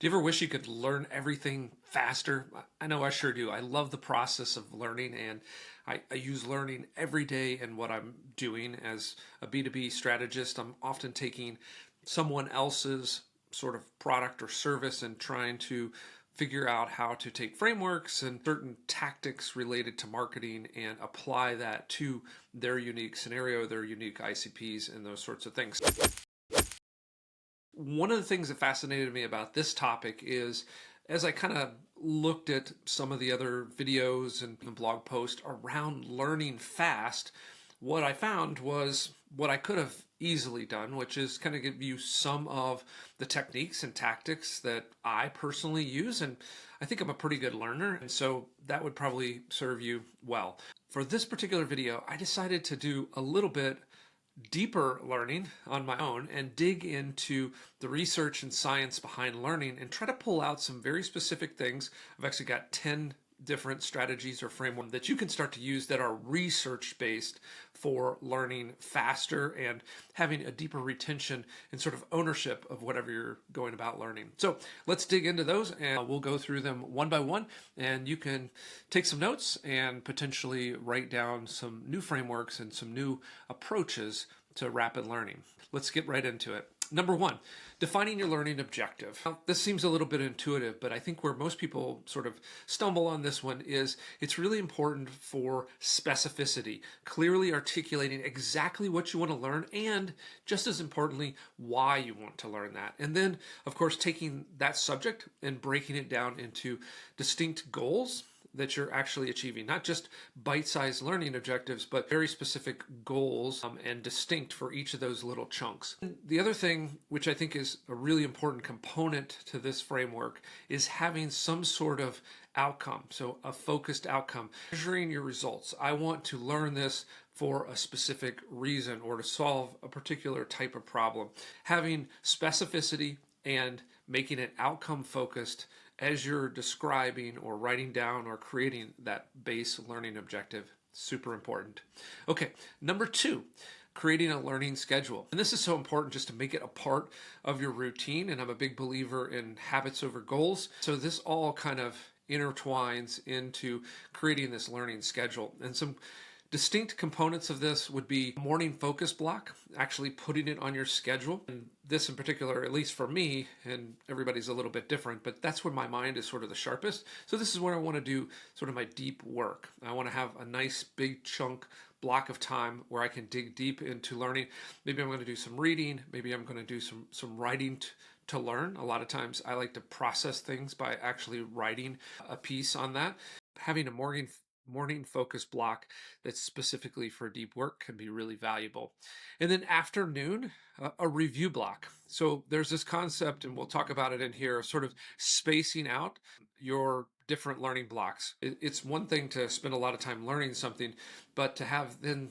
Do you ever wish you could learn everything faster? I know I sure do. I love the process of learning, and I use learning every day in what I'm doing. As a B2B strategist, I'm often taking someone else's sort of product or service and trying to figure out how to take frameworks and certain tactics related to marketing and apply that to their unique scenario, their unique ICPs, and those sorts of things. One of the things that fascinated me about this topic is as I kind of looked at some of the other videos and blog posts around learning fast, what I found was what I could have easily done, which is kind of give you some of the techniques and tactics that I personally use. And I think I'm a pretty good learner, and so that would probably serve you well. For this particular video, I decided to do a little bit deeper learning on my own and dig into the research and science behind learning and try to pull out some very specific things. I've actually got 10 different strategies or frameworks that you can start to use that are research based for learning faster and having a deeper retention and sort of ownership of whatever you're going about learning. So let's dig into those and we'll go through them one by one, and you can take some notes and potentially write down some new frameworks and some new approaches to rapid learning. Let's get right into it. Number one, defining your learning objective. Now, this seems a little bit intuitive, but I think where most people sort of stumble on this one is it's really important for specificity, clearly articulating exactly what you want to learn and, just as importantly, why you want to learn that. And then, of course, taking that subject and breaking it down into distinct goals that you're actually achieving, not just bite-sized learning objectives, but very specific goals and distinct for each of those little chunks. The other thing, which I think is a really important component to this framework, is having some sort of outcome, so a focused outcome, measuring your results. I want to learn this for a specific reason or to solve a particular type of problem. Having specificity and making it outcome focused as you're describing or writing down or creating that base learning objective, super important. Okay, number two, creating a learning schedule. And this is so important just to make it a part of your routine. And I'm a big believer in habits over goals. So this all kind of intertwines into creating this learning schedule. And some distinct components of this would be morning focus block, actually putting it on your schedule. And this in particular, at least for me, and everybody's a little bit different, but that's when my mind is sort of the sharpest. So this is where I want to do sort of my deep work. I want to have a nice big chunk block of time where I can dig deep into learning. Maybe I'm going to do some reading. Maybe I'm going to do some writing to learn. A lot of times I like to process things by actually writing a piece on that. Having a morning focus block that's specifically for deep work can be really valuable. And then afternoon, a review block. So there's this concept, and we'll talk about it in here, of sort of spacing out your different learning blocks. It's one thing to spend a lot of time learning something, but to have then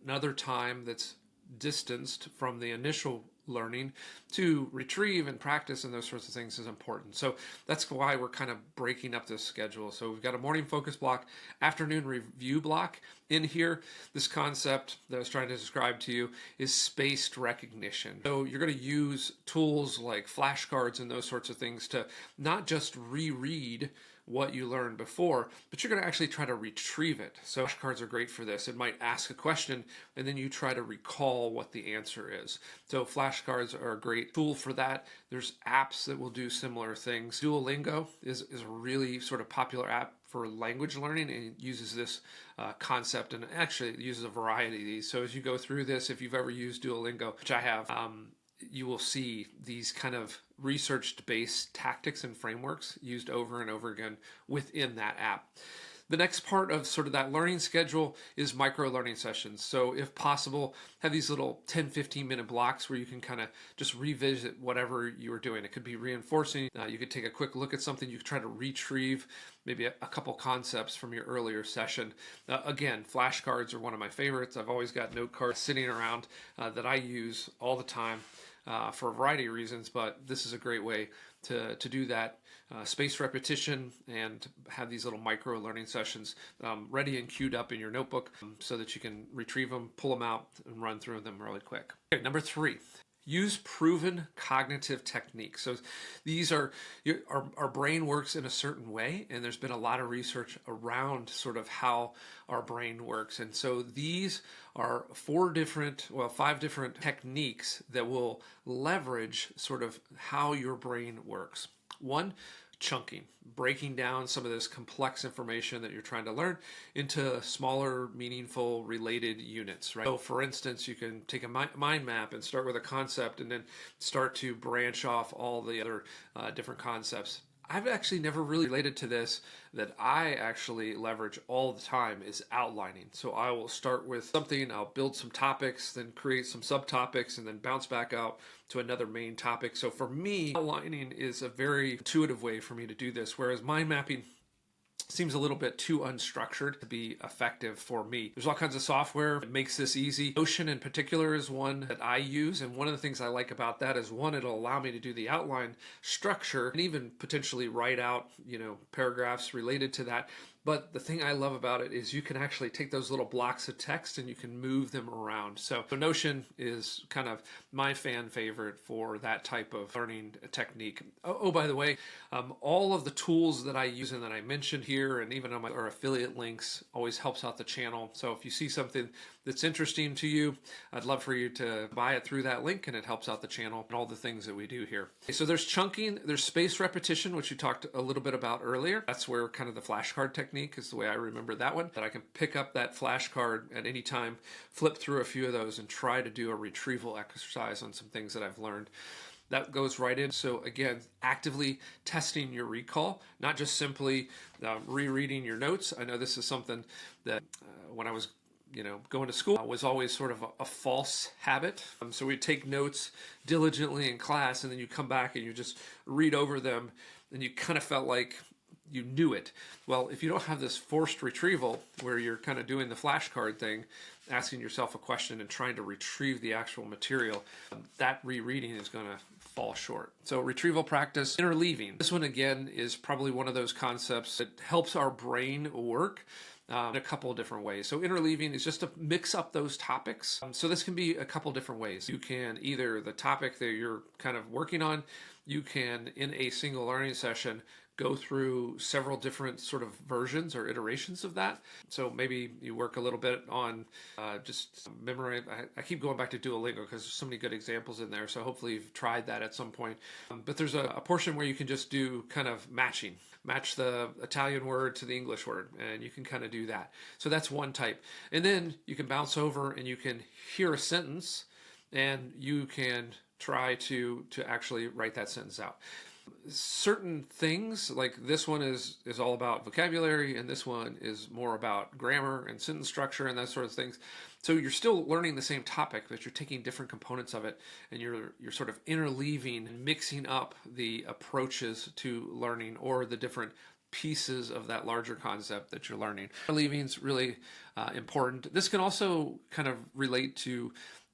another time that's distanced from the initial learning to retrieve and practice and those sorts of things is important. So that's why we're kind of breaking up this schedule. So we've got a morning focus block, afternoon review block. In here, this concept that I was trying to describe to you is spaced recognition. So you're going to use tools like flashcards and those sorts of things to not just reread what you learned before, but you're going to actually try to retrieve it. So flashcards are great for this. It might ask a question and then you try to recall what the answer is. So flashcards are a great tool for that. There's apps that will do similar things. Duolingo is a really sort of popular app for language learning, and it uses this concept, and actually it uses a variety of these. So as you go through this, if you've ever used Duolingo, which I have, you will see these kind of research-based tactics and frameworks used over and over again within that app. The next part of sort of that learning schedule is micro-learning sessions. So if possible, have these little 10-15 minute blocks where you can kind of just revisit whatever you were doing. It could be reinforcing. You could take a quick look at something. You could try to retrieve maybe a couple concepts from your earlier session. Again, flashcards are one of my favorites. I've always got note cards sitting around that I use all the time for a variety of reasons, but this is a great way to do that. Spaced repetition and have these little micro learning sessions ready and queued up in your notebook so that you can retrieve them, pull them out, and run through them really quick. Okay, number three, use proven cognitive techniques. So these are, our brain works in a certain way, and there's been a lot of research around sort of how our brain works. And so these are five different techniques that will leverage sort of how your brain works. One, chunking, breaking down some of this complex information that you're trying to learn into smaller, meaningful, related units, right? So for instance, you can take a mind map and start with a concept and then start to branch off all the other different concepts. I've actually never really related to this that I actually leverage all the time is outlining. So I will start with something, I'll build some topics, then create some subtopics, and then bounce back out to another main topic. So for me, outlining is a very intuitive way for me to do this, whereas mind mapping seems a little bit too unstructured to be effective for me. There's all kinds of software that makes this easy. Notion in particular is one that I use, and one of the things I like about that is, one, it'll allow me to do the outline structure and even potentially write out, paragraphs related to that. But the thing I love about it is you can actually take those little blocks of text and you can move them around. So Notion is kind of my fan favorite for that type of learning technique. Oh, by the way, all of the tools that I use and that I mentioned here, and even on our affiliate links, always helps out the channel. So if you see something that's interesting to you, I'd love for you to buy it through that link, and it helps out the channel and all the things that we do here. Okay, so there's chunking, there's spaced repetition, which you talked a little bit about earlier. That's where kind of the flashcard technique is the way I remember that one, that I can pick up that flashcard at any time, flip through a few of those, and try to do a retrieval exercise on some things that I've learned. That goes right in. So again, actively testing your recall, not just simply rereading your notes. I know this is something that when I was going to school was always sort of a false habit. So we'd take notes diligently in class, and then you come back and you just read over them, and you kind of felt like you knew it. Well, if you don't have this forced retrieval where you're kind of doing the flashcard thing, asking yourself a question and trying to retrieve the actual material, that rereading is going to fall short. So retrieval practice, interleaving. This one again is probably one of those concepts that helps our brain work in a couple of different ways. So interleaving is just to mix up those topics. So this can be a couple different ways. You can either, the topic that you're kind of working on, you can in a single learning session go through several different sort of versions or iterations of that. So maybe you work a little bit on just memory. I keep going back to Duolingo because there's so many good examples in there. So hopefully you've tried that at some point. But there's a portion where you can just do kind of match the Italian word to the English word, and you can kind of do that. So that's one type. And then you can bounce over and you can hear a sentence, and you can try to actually write that sentence out. Certain things, like this one is all about vocabulary, and this one is more about grammar and sentence structure and that sort of things. So you're still learning the same topic, but you're taking different components of it, and you're sort of interleaving and mixing up the approaches to learning, or the different pieces of that larger concept that you're learning. Interleaving is really important. This can also kind of relate to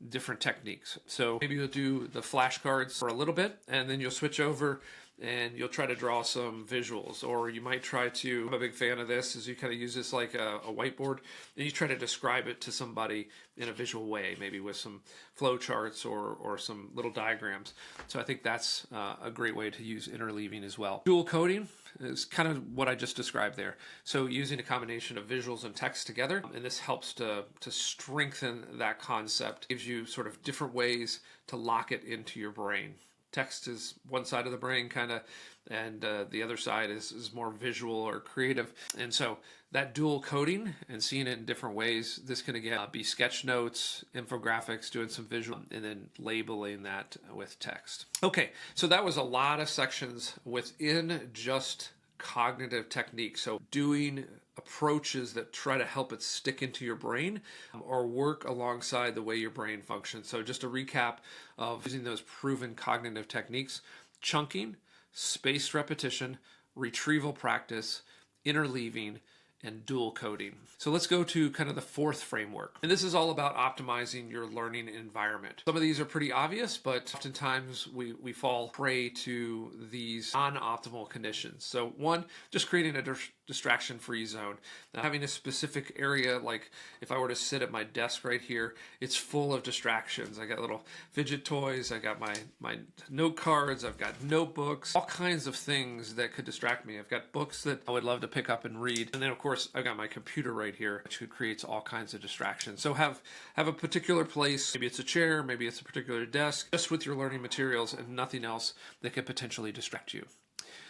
different techniques. So maybe you'll do the flashcards for a little bit, and then you'll switch over and you'll try to draw some visuals. Or you might try to, I'm a big fan of this, is you kind of use this like a whiteboard, and you try to describe it to somebody in a visual way, maybe with some flow charts or some little diagrams. So I think that's a great way to use interleaving as well. Dual coding is kind of what I just described there. So using a combination of visuals and text together, and this helps to strengthen that concept, gives you sort of different ways to lock it into your brain. Text is one side of the brain kind of, and the other side is more visual or creative. And so that dual coding and seeing it in different ways, this can again be sketch notes, infographics, doing some visual, and then labeling that with text. Okay, so that was a lot of sections within just cognitive techniques. So doing approaches that try to help it stick into your brain or work alongside the way your brain functions. So just a recap of using those proven cognitive techniques: chunking, spaced repetition, retrieval practice, interleaving, and dual coding. So let's go to kind of the fourth framework. And this is all about optimizing your learning environment. Some of these are pretty obvious, but oftentimes we fall prey to these non-optimal conditions. So one, just creating a distraction-free zone. Now, having a specific area, like if I were to sit at my desk right here, it's full of distractions. I got little fidget toys, I got my note cards, I've got notebooks, all kinds of things that could distract me. I've got books that I would love to pick up and read. And then of course, I've got my computer right here, which creates all kinds of distractions. So have a particular place, maybe it's a chair, maybe it's a particular desk, just with your learning materials and nothing else that could potentially distract you.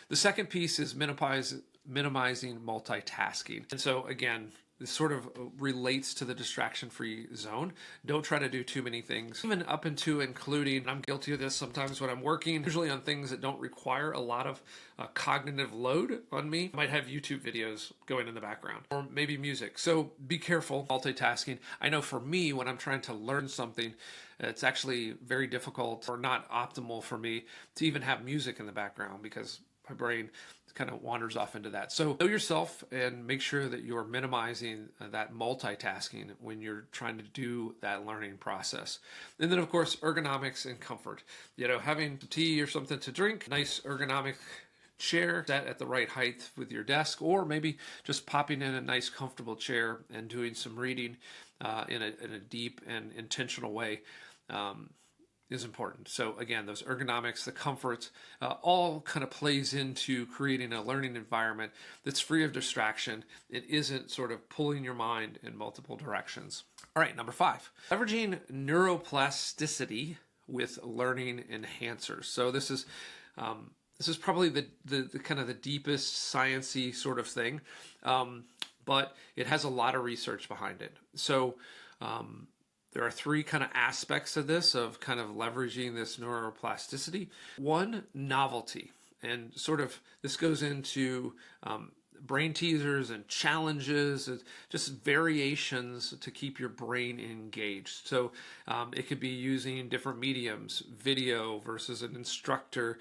The second piece is minimizing multitasking. And so again, this sort of relates to the distraction-free zone. Don't try to do too many things, even up into including, I'm guilty of this sometimes when I'm working, usually on things that don't require a lot of cognitive load on me. I might have YouTube videos going in the background, or maybe music. So be careful multitasking. I know for me, when I'm trying to learn something, it's actually very difficult or not optimal for me to even have music in the background because my brain kind of wanders off into that. So know yourself and make sure that you're minimizing that multitasking when you're trying to do that learning process. And then of course, ergonomics and comfort. Having tea or something to drink, nice ergonomic chair set at the right height with your desk, or maybe just popping in a nice comfortable chair and doing some reading in a deep and intentional way. Is important. So again, those ergonomics, the comforts, all kind of plays into creating a learning environment that's free of distraction. It isn't sort of pulling your mind in multiple directions. All right, number 5, leveraging neuroplasticity with learning enhancers. So this is probably the kind of the deepest sciencey sort of thing, but it has a lot of research behind it. So there are 3 kind of aspects of this, of kind of leveraging this neuroplasticity. One, novelty. And sort of this goes into brain teasers and challenges, just variations to keep your brain engaged. So it could be using different mediums, video versus an instructor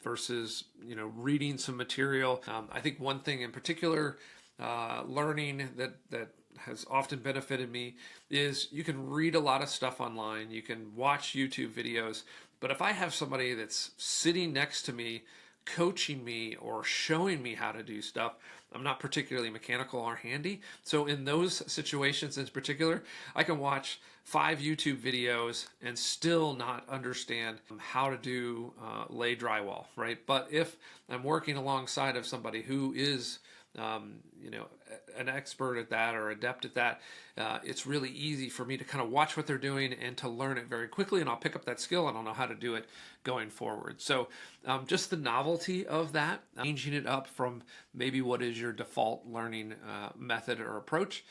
versus reading some material. I think one thing in particular, learning that has often benefited me is you can read a lot of stuff online, you can watch YouTube videos, but if I have somebody that's sitting next to me, coaching me or showing me how to do stuff, I'm not particularly mechanical or handy. So in those situations in particular, I can watch 5 YouTube videos and still not understand how to do lay drywall, right? But if I'm working alongside of somebody who is an expert at that or adept at that, it's really easy for me to kind of watch what they're doing and to learn it very quickly, and I'll pick up that skill and I'll know how to do it going forward. So just the novelty of that, changing it up from maybe what is your default learning method or approach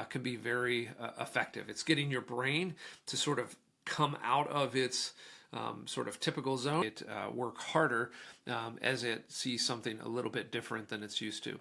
can be very effective. It's getting your brain to sort of come out of its sort of typical zone, it work harder as it sees something a little bit different than it's used to.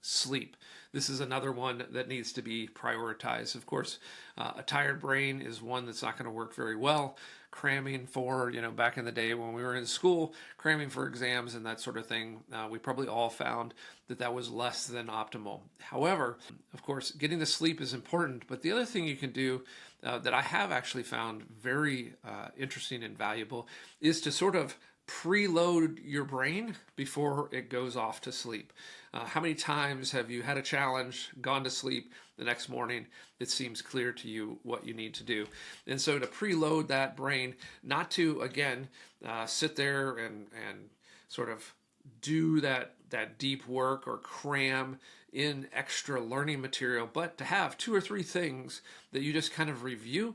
Sleep. This is another one that needs to be prioritized. Of course, a tired brain is one that's not going to work very well. Cramming for, back in the day when we were in school, cramming for exams and that sort of thing, we probably all found that was less than optimal. However, of course, getting the sleep is important, but the other thing you can do that I have actually found very interesting and valuable is to sort of preload your brain before it goes off to sleep. How many times have you had a challenge, gone to sleep, the next morning it seems clear to you what you need to do? And so to preload that brain, not to, again, sit there and sort of do that deep work or cram in extra learning material, but to have 2 or 3 things that you just kind of review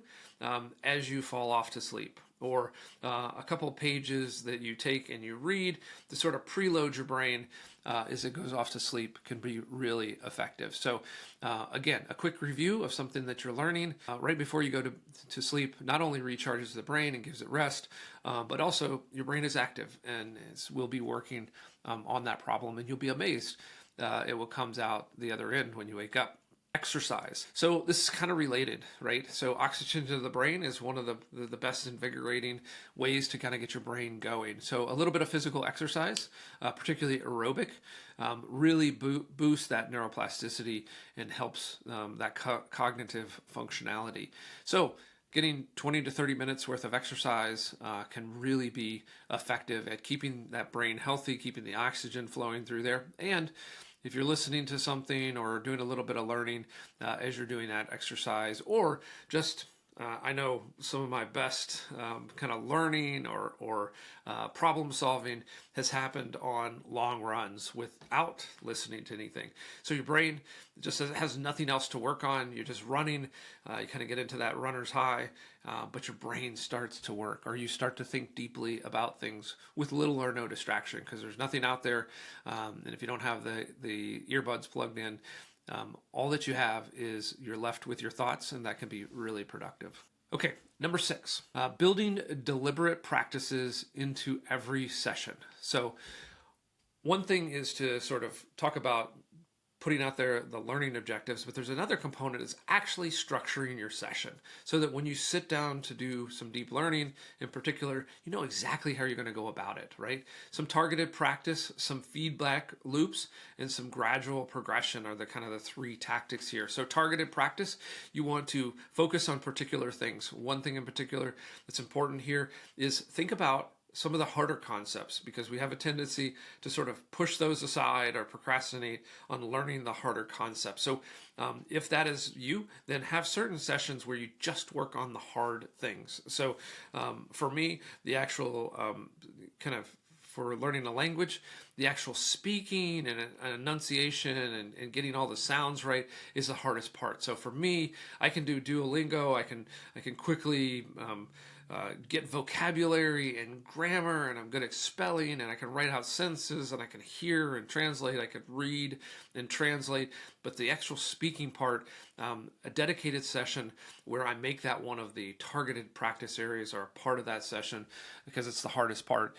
as you fall off to sleep, or a couple pages that you take and you read to sort of preload your brain as it goes off to sleep can be really effective. So again, a quick review of something that you're learning right before you go to sleep not only recharges the brain and gives it rest, but also your brain is active and will be working on that problem, and you'll be amazed it will comes out the other end when you wake up. Exercise. So this is kind of related, right? So oxygen to the brain is one of the best invigorating ways to kind of get your brain going. So a little bit of physical exercise, particularly aerobic, really boosts that neuroplasticity and helps that cognitive functionality. So getting 20 to 30 minutes worth of exercise can really be effective at keeping that brain healthy, keeping the oxygen flowing through there. And if you're listening to something or doing a little bit of learning as you're doing that exercise, or just I know some of my best kind of learning or problem solving has happened on long runs without listening to anything. So your brain just has nothing else to work on. You're just running. You kind of get into that runner's high, but your brain starts to work, or you start to think deeply about things with little or no distraction because there's nothing out there. And if you don't have the earbuds plugged in, all that you have is you're left with your thoughts, and that can be really productive. Okay, number 6, building deliberate practices into every session. So one thing is to sort of talk about putting out there the learning objectives, but there's another component is actually structuring your session so that when you sit down to do some deep learning in particular, you know exactly how you're going to go about it, right? Some targeted practice, some feedback loops, and some gradual progression are the kind of the 3 tactics here. So targeted practice, you want to focus on particular things. One thing in particular that's important here is think about some of the harder concepts, because we have a tendency to sort of push those aside or procrastinate on learning the harder concepts. So if that is you, then have certain sessions where you just work on the hard things. So for me, the actual kind of for learning a language, the actual speaking and enunciation and getting all the sounds right is the hardest part. So for me, I can do Duolingo. I can quickly get vocabulary and grammar, and I'm good at spelling, and I can write out sentences, and I can hear and translate. I could read and translate. But the actual speaking part, a dedicated session where I make that one of the targeted practice areas or a part of that session, because it's the hardest part,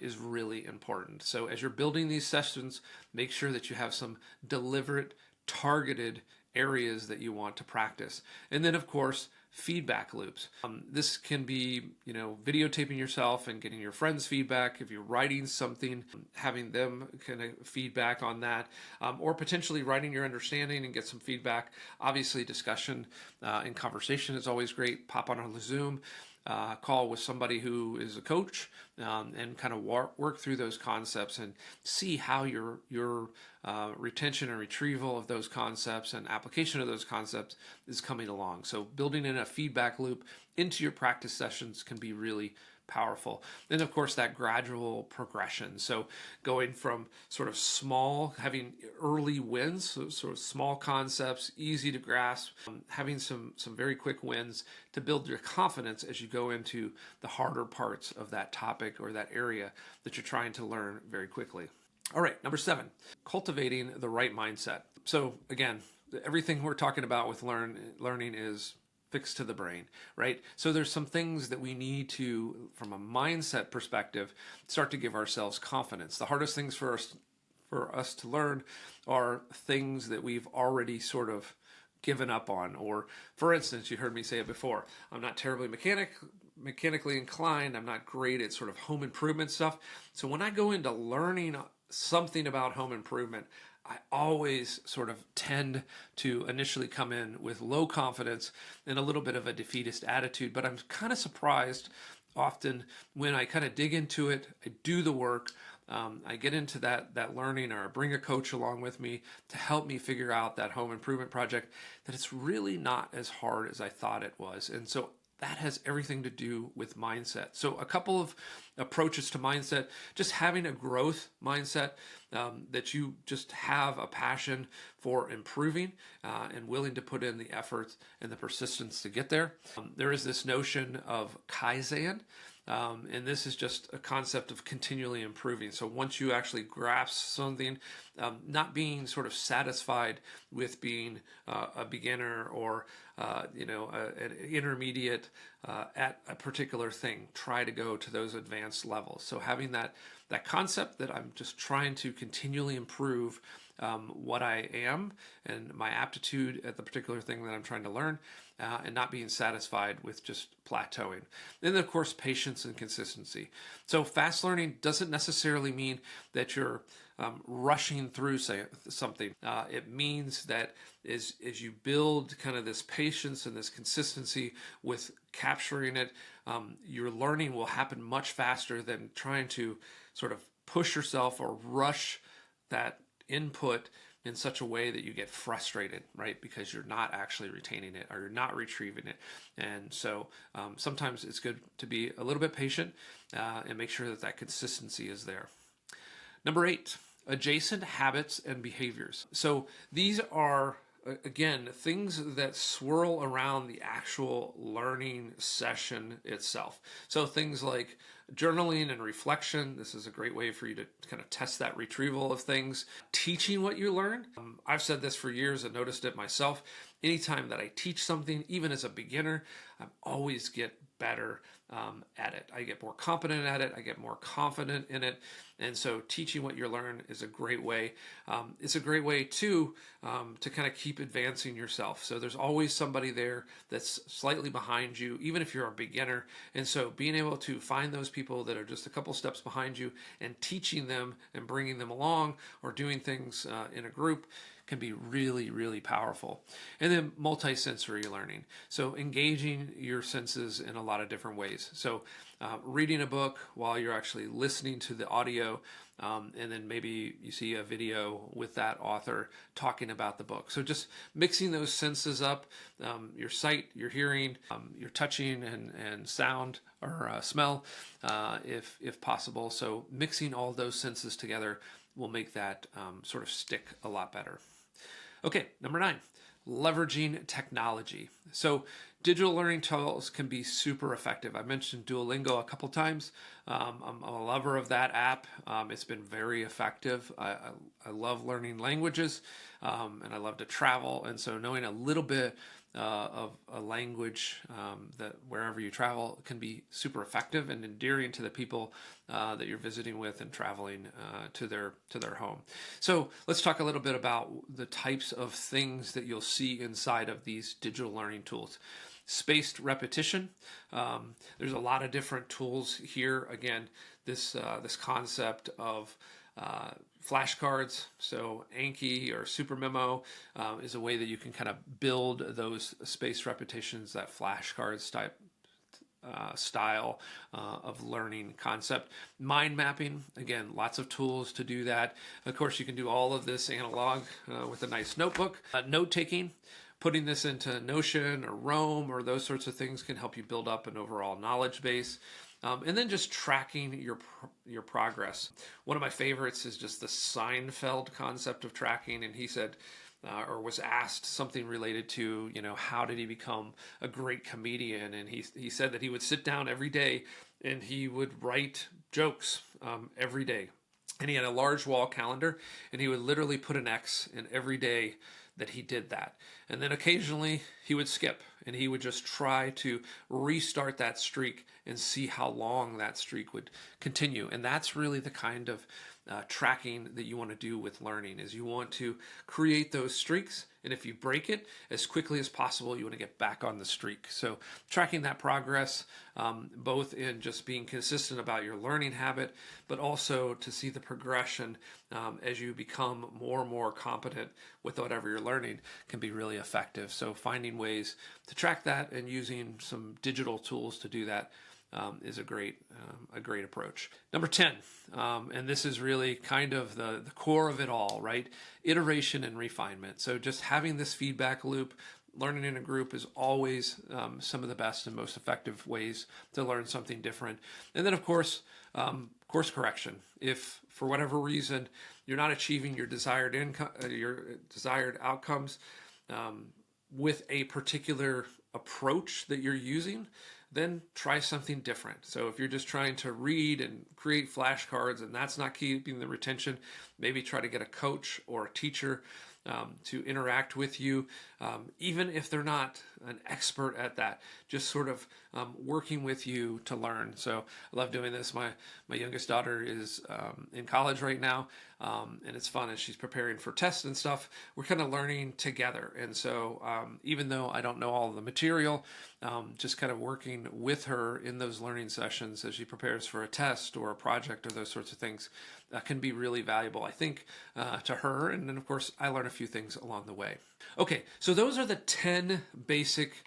is really important. So as you're building these sessions, make sure that you have some deliberate, targeted areas that you want to practice. And then, of course, feedback loops. This can be, videotaping yourself and getting your friends' feedback. If you're writing something, having them kind of feedback on that, or potentially writing your understanding and get some feedback. Obviously, discussion and conversation is always great. Pop on a Zoom call with somebody who is a coach and kind of work through those concepts and see how your retention and retrieval of those concepts and application of those concepts is coming along. So building in a feedback loop into your practice sessions can be really powerful. Then, of course, that gradual progression. So going from sort of small, having early wins, so sort of small concepts, easy to grasp, having some very quick wins to build your confidence as you go into the harder parts of that topic or that area that you're trying to learn very quickly. All right, number 7, cultivating the right mindset. So again, everything we're talking about with learning is fixed to the brain, right? So there's some things that we need to, from a mindset perspective, start to give ourselves confidence. The hardest things for us to learn are things that we've already sort of given up on. Or, for instance, you heard me say it before, I'm not terribly mechanically inclined. I'm not great at sort of home improvement stuff. So when I go into learning something about home improvement, I always sort of tend to initially come in with low confidence and a little bit of a defeatist attitude, but I'm kind of surprised often when I kind of dig into it, I do the work, I get into that learning, or bring a coach along with me to help me figure out that home improvement project, that it's really not as hard as I thought it was. And so that has everything to do with mindset. So a couple of approaches to mindset: just having a growth mindset, that you just have a passion for improving and willing to put in the effort and the persistence to get there. There is this notion of Kaizen, and this is just a concept of continually improving. So once you actually grasp something, not being sort of satisfied with being a beginner or an intermediate at a particular thing. Try to go to those advanced levels. So having that concept that I'm just trying to continually improve what I am and my aptitude at the particular thing that I'm trying to learn, and not being satisfied with just plateauing. And then, of course, patience and consistency. So fast learning doesn't necessarily mean that you're rushing through something. It means that as you build kind of this patience and this consistency with capturing it, your learning will happen much faster than trying to sort of push yourself or rush that input in such a way that you get frustrated, right? Because you're not actually retaining it or you're not retrieving it. And so sometimes it's good to be a little bit patient and make sure that consistency is there. Number 8, adjacent habits and behaviors. So these are, again, things that swirl around the actual learning session itself. So things like journaling and reflection. This is a great way for you to kind of test that retrieval of things. Teaching what you learn. I've said this for years and noticed it myself. Anytime that I teach something, even as a beginner, I always get better at it. I get more competent at it. I get more confident in it. And so teaching what you learn is a great way. It's a great way too to kind of keep advancing yourself. So there's always somebody there that's slightly behind you, even if you're a beginner. And so being able to find those people that are just a couple steps behind you and teaching them and bringing them along or doing things in a group can be really, really powerful. And then multi-sensory learning. So engaging your senses in a lot of different ways. So reading a book while you're actually listening to the audio, and then maybe you see a video with that author talking about the book. So just mixing those senses up, your sight, your hearing, your touching and sound or smell, if possible. So mixing all those senses together will make that sort of stick a lot better. Okay, number 9, leveraging technology. So digital learning tools can be super effective. I mentioned Duolingo a couple times. I'm a lover of that app. It's been very effective. I love learning languages, and I love to travel. And so knowing a little bit of a language that wherever you travel can be super effective and endearing to the people that you're visiting with and traveling to their home. So let's talk a little bit about the types of things that you'll see inside of these digital learning tools. Spaced repetition. There's a lot of different tools here. Again, this concept of flashcards, so Anki or Super Memo is a way that you can kind of build those spaced repetitions, that flashcards type style of learning concept. Mind mapping, again, lots of tools to do that. Of course, you can do all of this analog with a nice notebook. Note taking. Putting this into Notion or Roam or those sorts of things can help you build up an overall knowledge base. And then just tracking your progress. One of my favorites is just the Seinfeld concept of tracking. And he said, or was asked something related to, how did he become a great comedian? And he said that he would sit down every day and he would write jokes every day. And he had a large wall calendar and he would literally put an X in every day that he did that. And then occasionally he would skip and he would just try to restart that streak and see how long that streak would continue. And that's really the kind of tracking that you want to do with learning, is you want to create those streaks. And if you break it as quickly as possible, you want to get back on the streak. So tracking that progress, both in just being consistent about your learning habit, but also to see the progression as you become more and more competent with whatever you're learning can be really effective. So finding ways to track that and using some digital tools to do that is a great approach. Number 10, and this is really kind of the core of it all, right? Iteration and refinement. So just having this feedback loop, learning in a group is always some of the best and most effective ways to learn something different. And then, of course, course correction. If for whatever reason you're not achieving your desired outcomes with a particular approach that you're using, then try something different. So if you're just trying to read and create flashcards and that's not keeping the retention, maybe try to get a coach or a teacher to interact with you, even if they're not an expert at that, just sort of working with you to learn. So I love doing this. My youngest daughter is in college right now, and it's fun as she's preparing for tests and stuff. We're kind of learning together. And so even though I don't know all of the material, just kind of working with her in those learning sessions as she prepares for a test or a project or those sorts of things can be really valuable, I think, to her. And then, of course, I learn a few things along the way. Okay, so those are the 10 basic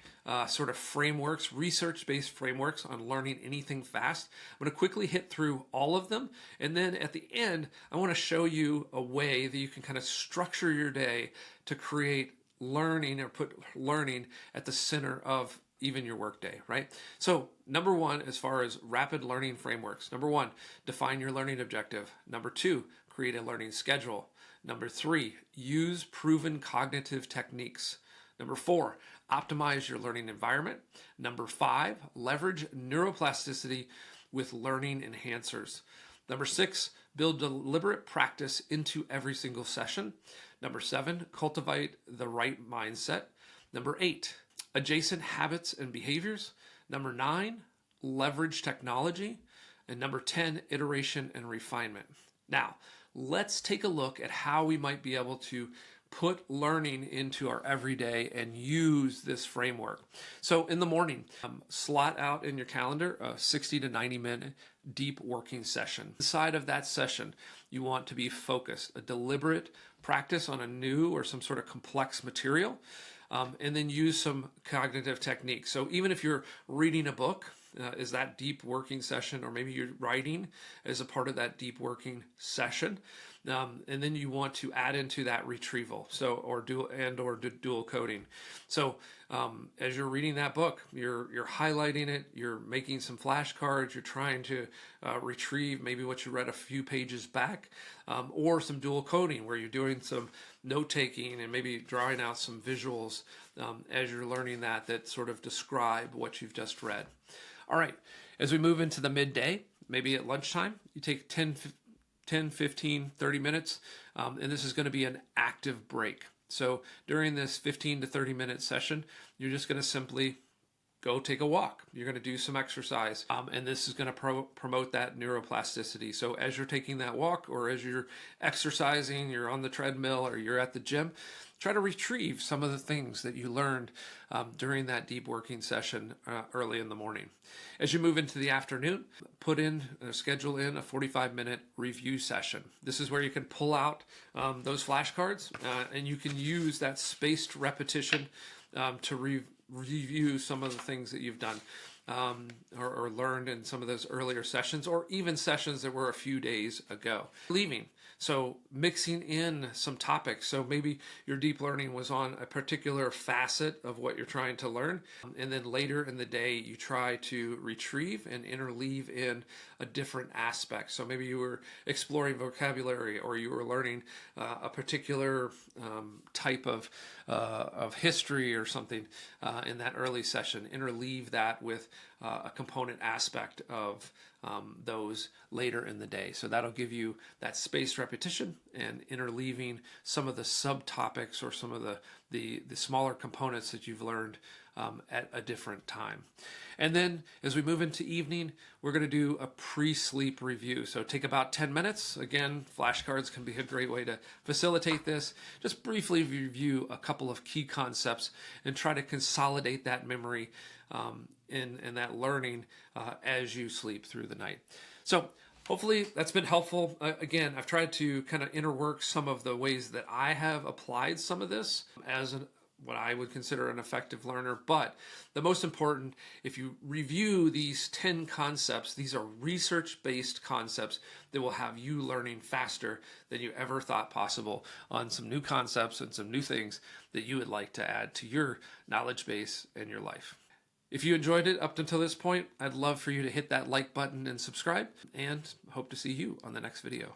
sort of frameworks, research-based frameworks on learning anything fast. I'm going to quickly hit through all of them, and then at the end, I want to show you a way that you can kind of structure your day to create learning or put learning at the center of even your workday, right? So number one, as far as rapid learning frameworks, number one, define your learning objective. Number two, create a learning schedule. Number three, use proven cognitive techniques. Number four, optimize your learning environment. Number five, leverage neuroplasticity with learning enhancers. Number six, build deliberate practice into every single session. Number seven, cultivate the right mindset. Number eight, adjacent habits and behaviors. Number nine, leverage technology. And number 10, iteration and refinement. Now, let's take a look at how we might be able to put learning into our everyday and use this framework. So in the morning, slot out in your calendar a 60 to 90 minute deep working session. Inside of that session, you want to be focused, a deliberate practice on a new or some sort of complex material, and then use some cognitive techniques. So even if you're reading a book, is that deep working session, or maybe you're writing as a part of that deep working session, and then you want to add into that retrieval, so or dual coding. So as you're reading that book, you're highlighting it, you're making some flashcards, you're trying to retrieve maybe what you read a few pages back, or some dual coding where you're doing some note taking and maybe drawing out some visuals as you're learning that sort of describe what you've just read. All right, as we move into the midday, maybe at lunchtime, you take 10, 15, 30 minutes, and this is going to be an active break. So during this 15 to 30 minute session, you're just going to simply go take a walk. You're going to do some exercise, and this is going to promote that neuroplasticity. So as you're taking that walk, or as you're exercising, you're on the treadmill, or you're at the gym, try to retrieve some of the things that you learned during that deep working session early in the morning. As you move into the afternoon, schedule in a 45-minute review session. This is where you can pull out those flashcards, and you can use that spaced repetition to review some of the things that you've done or learned in some of those earlier sessions, or even sessions that were a few days ago. Leaving. So mixing in some topics. So maybe your deep learning was on a particular facet of what you're trying to learn, and then later in the day you try to retrieve and interleave in a different aspect. So maybe you were exploring vocabulary, or you were learning a particular type of history or something in that early session. Interleave that with a component aspect of those later in the day. So that'll give you that spaced repetition and interleaving some of the subtopics or some of the smaller components that you've learned at a different time. And then as we move into evening, we're going to do a pre-sleep review. So take about 10 minutes. Again, flashcards can be a great way to facilitate this. Just briefly review a couple of key concepts and try to consolidate that memory and that learning as you sleep through the night. So hopefully that's been helpful. Again, I've tried to kind of interwork some of the ways that I have applied some of this as what I would consider an effective learner. But the most important, if you review these 10 concepts, these are research-based concepts that will have you learning faster than you ever thought possible on some new concepts and some new things that you would like to add to your knowledge base and your life. If you enjoyed it up until this point, I'd love for you to hit that like button and subscribe, and hope to see you on the next video.